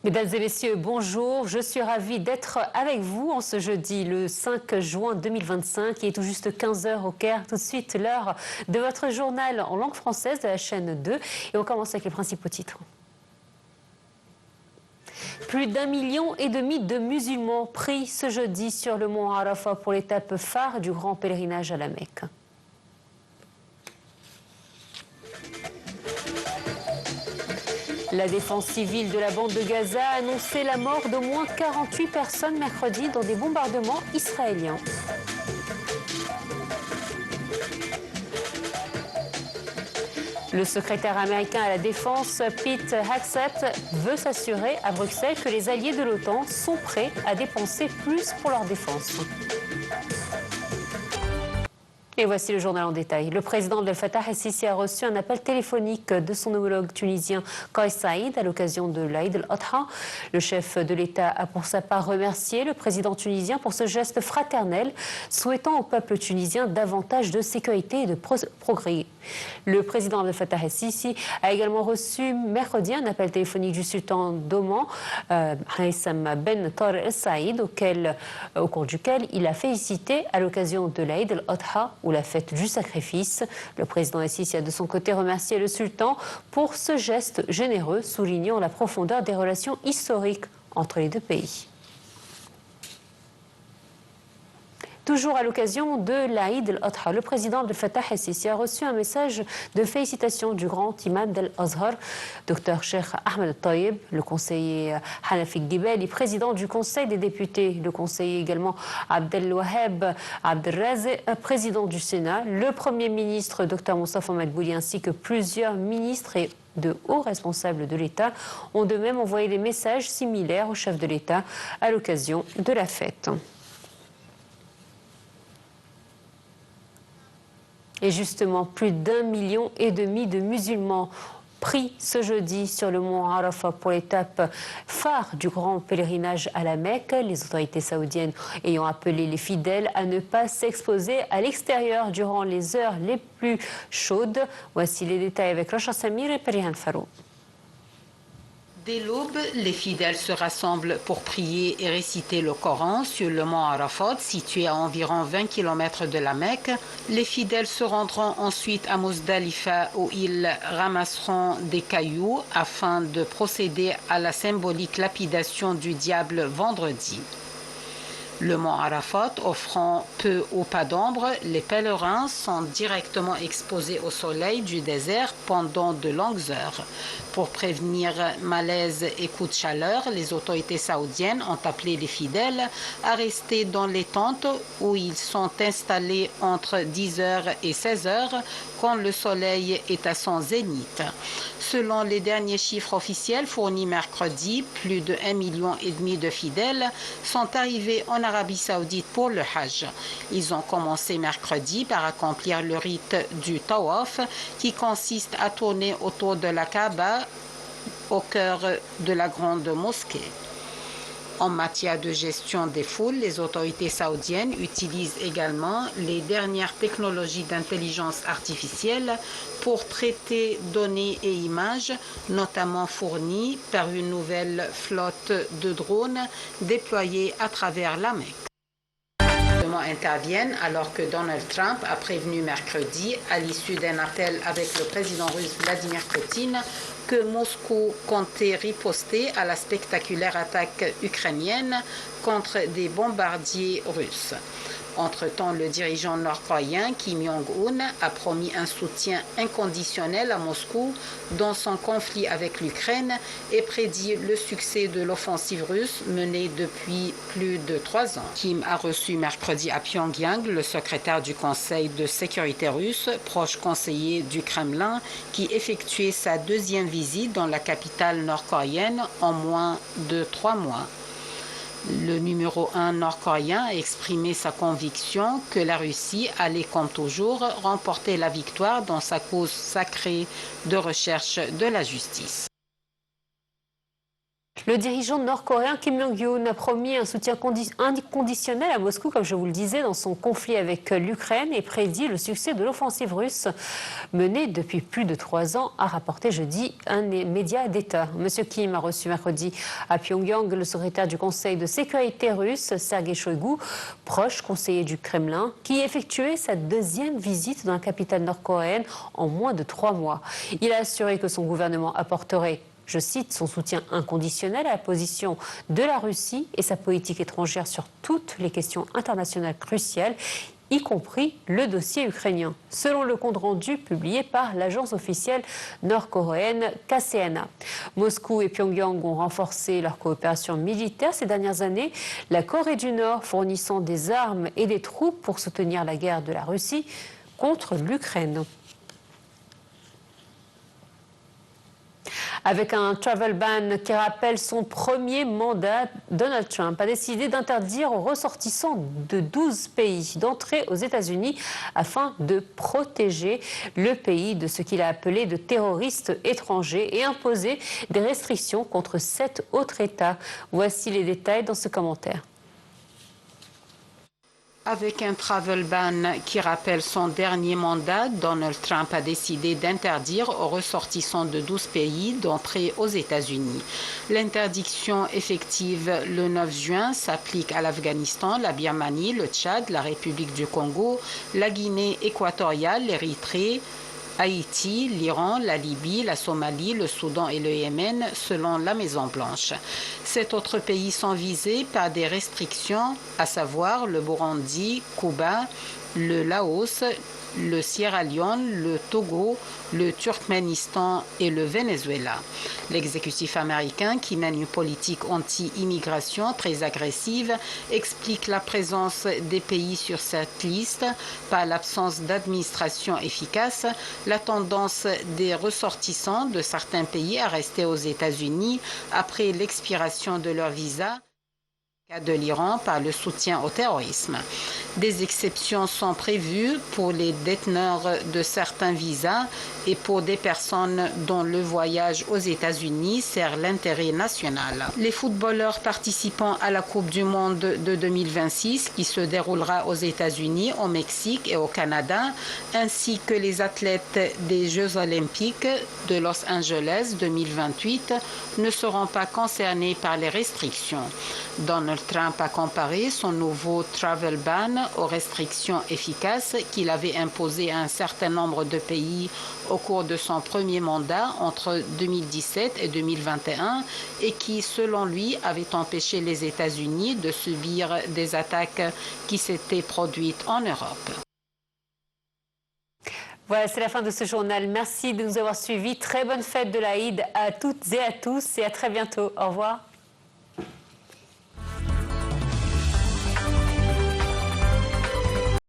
Mesdames et messieurs, bonjour. Je suis ravie d'être avec vous en ce jeudi, le 5 juin 2025. Il est tout juste 15 h au Caire. Tout de suite, l'heure de votre journal en langue française de la chaîne 2. Et on commence avec les principaux titres. Plus d'1,5 million de musulmans pris ce jeudi sur le mont Arafat pour l'étape phare du grand pèlerinage à la Mecque. La défense civile de la bande de Gaza a annoncé la mort d'au moins 48 personnes mercredi dans des bombardements israéliens. Le secrétaire américain à la défense, Pete Hegseth, veut s'assurer à Bruxelles que les alliés de l'OTAN sont prêts à dépenser plus pour leur défense. Et voici le journal en détail. Le président Abdel Fattah el-Sisi a reçu un appel téléphonique de son homologue tunisien Kais Saïd à l'occasion de l'Aïd al-Adha. Le chef de l'État a pour sa part remercié le président tunisien pour ce geste fraternel, souhaitant au peuple tunisien davantage de sécurité et de progrès. Le président Abdel Fattah el-Sisi a également reçu mercredi un appel téléphonique du sultan d'Oman, Haitham Ben Taher el-Saïd, au cours duquel il a félicité à l'occasion de l'Aïd al-Adha, ou la fête du sacrifice. Le président el-Sisi a de son côté remercié le sultan pour ce geste généreux, soulignant la profondeur des relations historiques entre les deux pays. Toujours à l'occasion de l'Aïd al-Adha, le président Abdel Fattah el-Sisi a reçu un message de félicitations du grand imam d'Al-Azhar, Dr Cheikh Ahmed Taïeb, le conseiller Hanafi Gibel, président du Conseil des députés, le conseiller également Abdel Waheb Abdelrazek, président du Sénat, le Premier ministre Dr Moustapha Madbouli, ainsi que plusieurs ministres et de hauts responsables de l'État ont de même envoyé des messages similaires au chef de l'État à l'occasion de la fête. Et justement, plus d'1,5 million de musulmans pris ce jeudi sur le mont Arafat pour l'étape phare du grand pèlerinage à la Mecque. Les autorités saoudiennes ayant appelé les fidèles à ne pas s'exposer à l'extérieur durant les heures les plus chaudes. Voici les détails avec Rocha Samir et Perihan Farou. Dès l'aube, les fidèles se rassemblent pour prier et réciter le Coran sur le mont Arafat, situé à environ 20 km de la Mecque. Les fidèles se rendront ensuite à Muzdalifa où ils ramasseront des cailloux afin de procéder à la symbolique lapidation du diable vendredi. Le mont Arafat offrant peu ou pas d'ombre, les pèlerins sont directement exposés au soleil du désert pendant de longues heures. Pour prévenir malaise et coups de chaleur, les autorités saoudiennes ont appelé les fidèles à rester dans les tentes où ils sont installés entre 10 h et 16 h quand le soleil est à son zénith. Selon les derniers chiffres officiels fournis mercredi, plus de 1,5 million de fidèles sont arrivés en Arabie Saoudite pour le Hajj. Ils ont commencé mercredi par accomplir le rite du Tawaf qui consiste à tourner autour de la Kaaba au cœur de la grande mosquée. En matière de gestion des foules, les autorités saoudiennes utilisent également les dernières technologies d'intelligence artificielle pour traiter données et images, notamment fournies par une nouvelle flotte de drones déployés à travers la Mecque. Interviennent alors que Donald Trump a prévenu mercredi, à l'issue d'un appel avec le président russe Vladimir Poutine, que Moscou comptait riposter à la spectaculaire attaque ukrainienne contre des bombardiers russes. Entre-temps, le dirigeant nord-coréen Kim Jong-un a promis un soutien inconditionnel à Moscou dans son conflit avec l'Ukraine et prédit le succès de l'offensive russe menée depuis plus de 3 ans. Kim a reçu mercredi à Pyongyang le secrétaire du Conseil de sécurité russe, proche conseiller du Kremlin, qui effectuait sa 2e visite dans la capitale nord-coréenne en moins de 3 mois. Le numéro 1 nord-coréen a exprimé sa conviction que la Russie allait, comme toujours, remporter la victoire dans sa cause sacrée de recherche de la justice. Le dirigeant nord-coréen Kim Jong-un a promis un soutien inconditionnel à Moscou, comme je vous le disais, dans son conflit avec l'Ukraine et prédit le succès de l'offensive russe menée depuis plus de 3 ans, a rapporté jeudi un média d'État. Monsieur Kim a reçu mercredi à Pyongyang le secrétaire du Conseil de sécurité russe, Sergei Shoigu, proche conseiller du Kremlin, qui effectuait sa 2e visite dans la capitale nord-coréenne en moins de 3 mois. Il a assuré que son gouvernement apporterait, je cite, son soutien inconditionnel à la position de la Russie et sa politique étrangère sur toutes les questions internationales cruciales, y compris le dossier ukrainien, selon le compte-rendu publié par l'agence officielle nord-coréenne KCNA. Moscou et Pyongyang ont renforcé leur coopération militaire ces dernières années, la Corée du Nord fournissant des armes et des troupes pour soutenir la guerre de la Russie contre l'Ukraine. Avec un travel ban qui rappelle son premier mandat, Donald Trump a décidé d'interdire aux ressortissants de 12 pays d'entrer aux États-Unis afin de protéger le pays de ce qu'il a appelé de terroristes étrangers et imposer des restrictions contre 7 autres États. Voici les détails dans ce commentaire. Avec un travel ban qui rappelle son dernier mandat, Donald Trump a décidé d'interdire aux ressortissants de 12 pays d'entrer aux États-Unis. L'interdiction effective le 9 juin s'applique à l'Afghanistan, la Birmanie, le Tchad, la République du Congo, la Guinée équatoriale, l'Érythrée, Haïti, l'Iran, la Libye, la Somalie, le Soudan et le Yémen, selon la Maison-Blanche. 7 autres pays sont visés par des restrictions, à savoir le Burundi, Cuba, le Laos, le Sierra Leone, le Togo, le Turkménistan et le Venezuela. L'exécutif américain, qui mène une politique anti-immigration très agressive, explique la présence des pays sur cette liste par l'absence d'administration efficace, la tendance des ressortissants de certains pays à rester aux États-Unis après l'expiration de leur visa, de l'Iran par le soutien au terrorisme. Des exceptions sont prévues pour les déteneurs de certains visas et pour des personnes dont le voyage aux États-Unis sert l'intérêt national. Les footballeurs participant à la Coupe du Monde de 2026 qui se déroulera aux États-Unis, au Mexique et au Canada, ainsi que les athlètes des Jeux olympiques de Los Angeles 2028 ne seront pas concernés par les restrictions. Donald Trump a comparé son nouveau travel ban aux restrictions efficaces qu'il avait imposées à un certain nombre de pays au cours de son premier mandat entre 2017 et 2021 et qui, selon lui, avaient empêché les États-Unis de subir des attaques qui s'étaient produites en Europe. Voilà, c'est la fin de ce journal. Merci de nous avoir suivis. Très bonne fête de l'Aïd à toutes et à tous et à très bientôt. Au revoir.